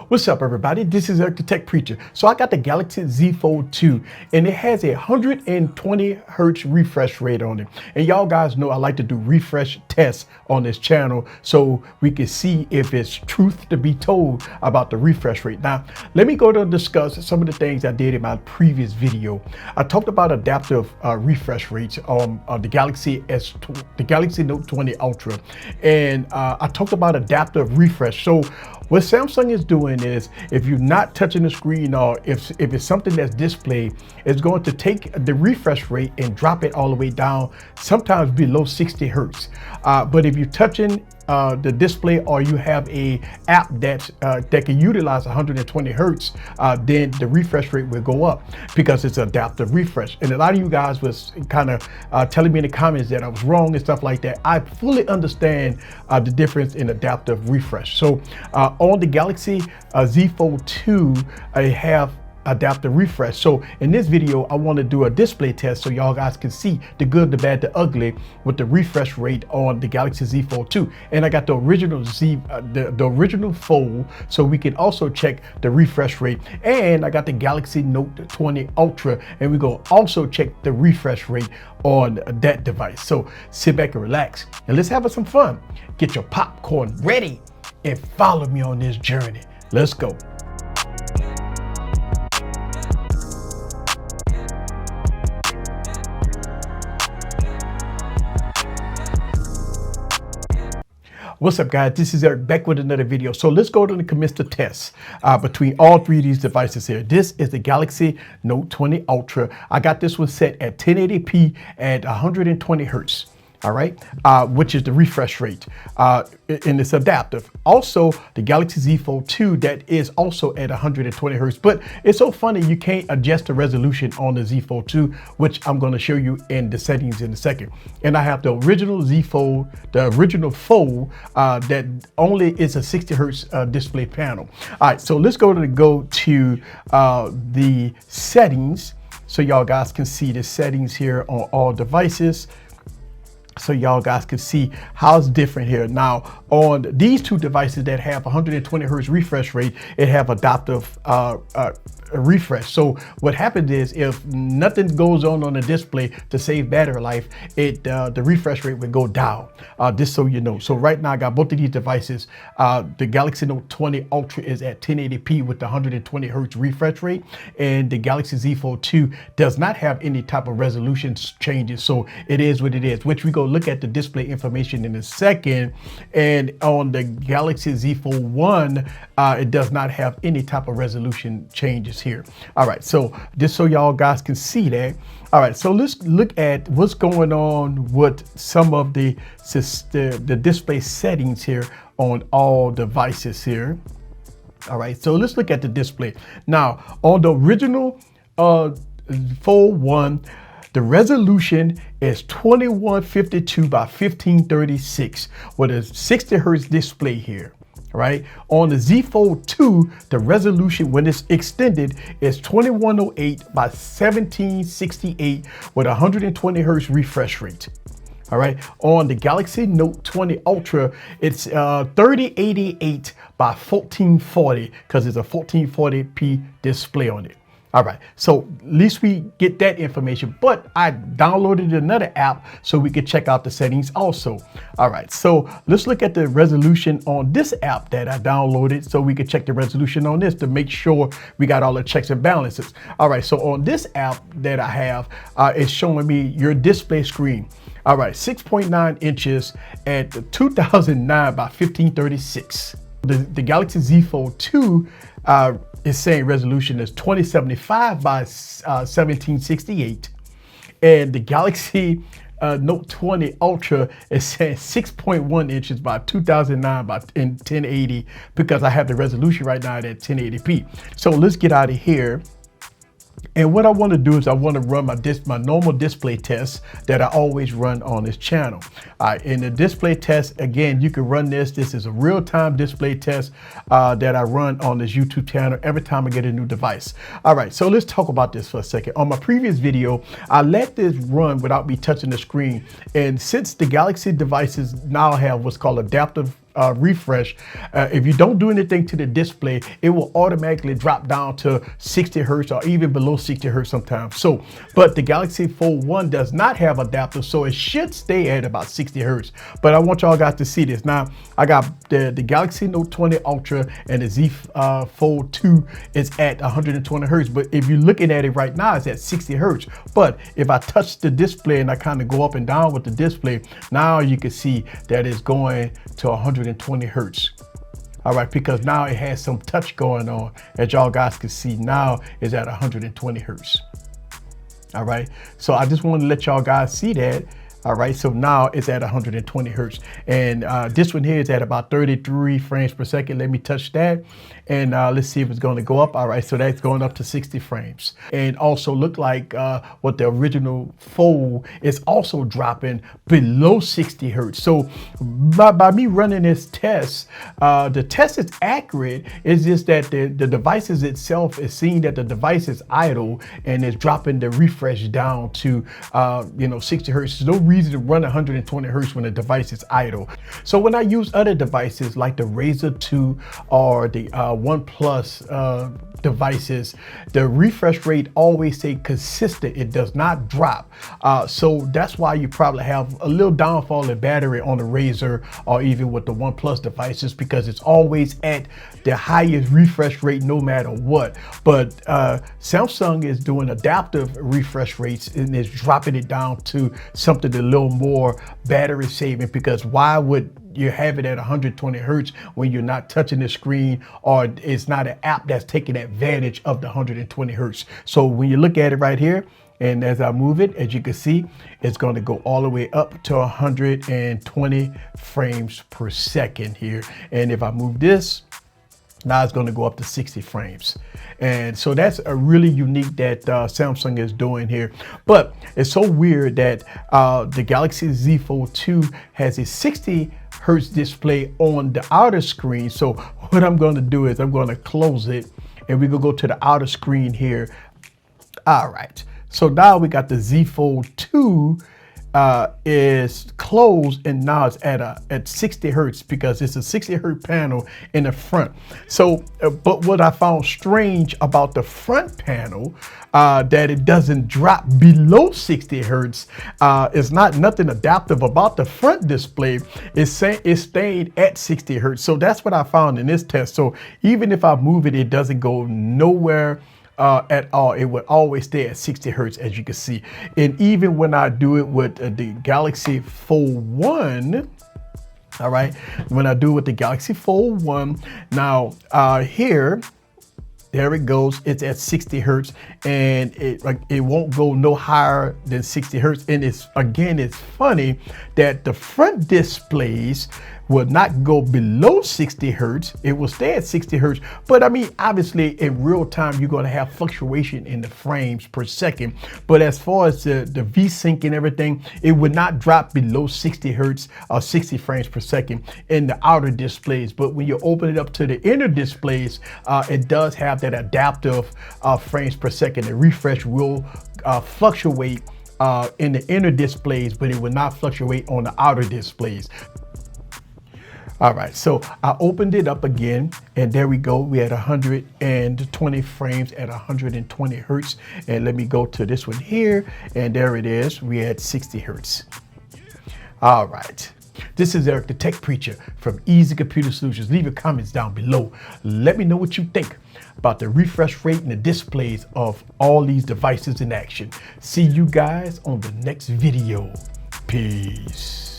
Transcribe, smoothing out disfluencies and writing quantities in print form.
What's up, everybody? This is Eric the Tech Preacher. So I got the Galaxy Z Fold 2 and it has a 120 hertz refresh rate on it. And y'all guys know I like to do refresh tests on this channel so we can see if it's truth to be told about the refresh rate. Now, let me go to discuss some of the things I did in my previous video. I talked about adaptive refresh rates on the Galaxy Note 20 Ultra, and I talked about adaptive refresh. So what Samsung is doing is, if you're not touching the screen or if it's something that's displayed, it's going to take the refresh rate and drop it all the way down, sometimes below 60 hertz. But if you're touching the display or you have a app that can utilize 120 hertz, then the refresh rate will go up because it's adaptive refresh. And a lot of you guys was kind of telling me in the comments that I was wrong and stuff like that. I fully understand the difference in adaptive refresh. So on the Galaxy Z Fold 2, I have adaptive refresh. So in this video, I want to do a display test so y'all guys can see the good, the bad, the ugly with the refresh rate on the Galaxy Z Fold 2. And I got the original the original Fold, so we can also check the refresh rate. And I got the Galaxy Note 20 Ultra, and we're gonna also check the refresh rate on that device. So sit back and relax, and let's have some fun. Get your popcorn ready and follow me on this journey. Let's go. What's up, guys? This is Eric back with another video. So let's go to the commence the test between all three of these devices here. This is the Galaxy Note 20 Ultra. I got this one set at 1080p at 120 hertz. All right, which is the refresh rate, and it's adaptive. Also, the Galaxy Z Fold 2, that is also at 120 hertz, but it's so funny you can't adjust the resolution on the Z Fold 2, which I'm going to show you in the settings in a second. And I have the original Z Fold, the original Fold that only is a 60 hertz display panel. All right, so let's go to the settings so y'all guys can see the settings here on all devices, so y'all guys can see how it's different here. Now, on these two devices that have 120 hertz refresh rate, it have adaptive refresh. So what happens is, if nothing goes on the display to save battery life, the refresh rate would go down, just so you know. So right now I got both of these devices. The Galaxy Note 20 Ultra is at 1080p with the 120 hertz refresh rate, and the Galaxy Z Fold 2 does not have any type of resolution changes. So it is what it is, which we go look at the display information in a second. And on the Galaxy Z Fold 1, it does not have any type of resolution changes here. All right, so just so y'all guys can see that. All right, so let's look at what's going on with some of the display settings here on all devices here. All right, so let's look at the display. Now, on the original Fold 1, the resolution is 2152 by 1536 with a 60 hertz display here. Right, on the Z Fold 2, the resolution when it's extended is 2108 by 1768 with 120 hertz refresh rate. All right, on the Galaxy Note 20 Ultra, it's 3088 by 1440 because it's a 1440p display on it. All right, so at least we get that information, but I downloaded another app so we could check out the settings also. All right, so let's look at the resolution on this app that I downloaded so we could check the resolution on this to make sure we got all the checks and balances. All right, so on this app that I have, it's showing me your display screen. All right, 6.9 inches at 2009 by 1536. The Galaxy Z Fold 2 is saying resolution is 2075 by 1768, and the Galaxy Note 20 Ultra is saying 6.1 inches by 2009 by 1080 because I have the resolution right now at 1080p. So let's get out of here. And what I want to do is I want to run my normal display test that I always run on this channel. In the display test, again, you can run this. This is a real-time display test that I run on this YouTube channel every time I get a new device. All right, so let's talk about this for a second. On my previous video, I let this run without me touching the screen. And since the Galaxy devices now have what's called adaptive refresh, if you don't do anything to the display, it will automatically drop down to 60 hertz or even below 60 hertz sometimes. So, but the Galaxy Fold 1 does not have adapters, so it should stay at about 60 hertz. But I want y'all guys to see this. Now, I got the Galaxy Note 20 Ultra and the Z Fold 2 is at 120 hertz. But if you're looking at it right now, it's at 60 hertz. But if I touch the display and I kind of go up and down with the display, now you can see that it's going to 120 hertz. All right, because now it has some touch going on. As y'all guys can see, now it's at 120 hertz. All right, so I just want to let y'all guys see that. All right, so now it's at 120 hertz. And this one here is at about 33 frames per second. Let me touch that. And let's see if it's going to go up. All right, so that's going up to 60 frames. And also look like what the original Fold is also dropping below 60 hertz. So by me running this test, the test is accurate. It's just that the devices itself is seeing that the device is idle and is dropping the refresh down to 60 hertz. There's no reason to run 120 hertz when the device is idle. So when I use other devices like the Razer 2 or the OnePlus devices, the refresh rate always stay consistent. It does not drop. So that's why you probably have a little downfall in battery on the Razer or even with the OnePlus devices, because it's always at the highest refresh rate no matter what. But Samsung is doing adaptive refresh rates and is dropping it down to something a little more battery saving, because why would you have it at 120 hertz when you're not touching the screen, or it's not an app that's taking advantage of the 120 hertz. So when you look at it right here, and as I move it, as you can see, it's going to go all the way up to 120 frames per second here. And if I move this, now it's going to go up to 60 frames. And so that's a really unique that Samsung is doing here. But it's so weird that the Galaxy Z Fold 2 has a 60 hertz display on the outer screen. So what I'm going to do is I'm going to close it and we're going to go to the outer screen here. All right. So now we got the Z Fold 2 is closed, and now it's at 60 hertz because it's a 60 hertz panel in the front. So, but what I found strange about the front panel, that it doesn't drop below 60 hertz. It's nothing adaptive about the front display. It's staying at 60 hertz. So that's what I found in this test. So even if I move it, it doesn't go nowhere at all. It would always stay at 60 hertz, as you can see. And even when I do it with the Galaxy Fold 1, all right, when I do it with the Galaxy Fold 1, now here, there it goes. It's at 60 hertz, and it won't go no higher than 60 hertz. And it's funny that the front displays will not go below 60 hertz. It will stay at 60 hertz. But I mean, obviously in real time, you're going to have fluctuation in the frames per second. But as far as the V-Sync and everything, it would not drop below 60 hertz or 60 frames per second in the outer displays. But when you open it up to the inner displays, it does have that adaptive frames per second. The refresh will fluctuate in the inner displays, but it will not fluctuate on the outer displays. All right, so I opened it up again, and there we go. We had 120 frames at 120 hertz. And let me go to this one here, and there it is. We had 60 hertz. All right. This is Eric, the Tech Preacher from Easy Computer Solutions. Leave your comments down below. Let me know what you think about the refresh rate and the displays of all these devices in action. See you guys on the next video. Peace.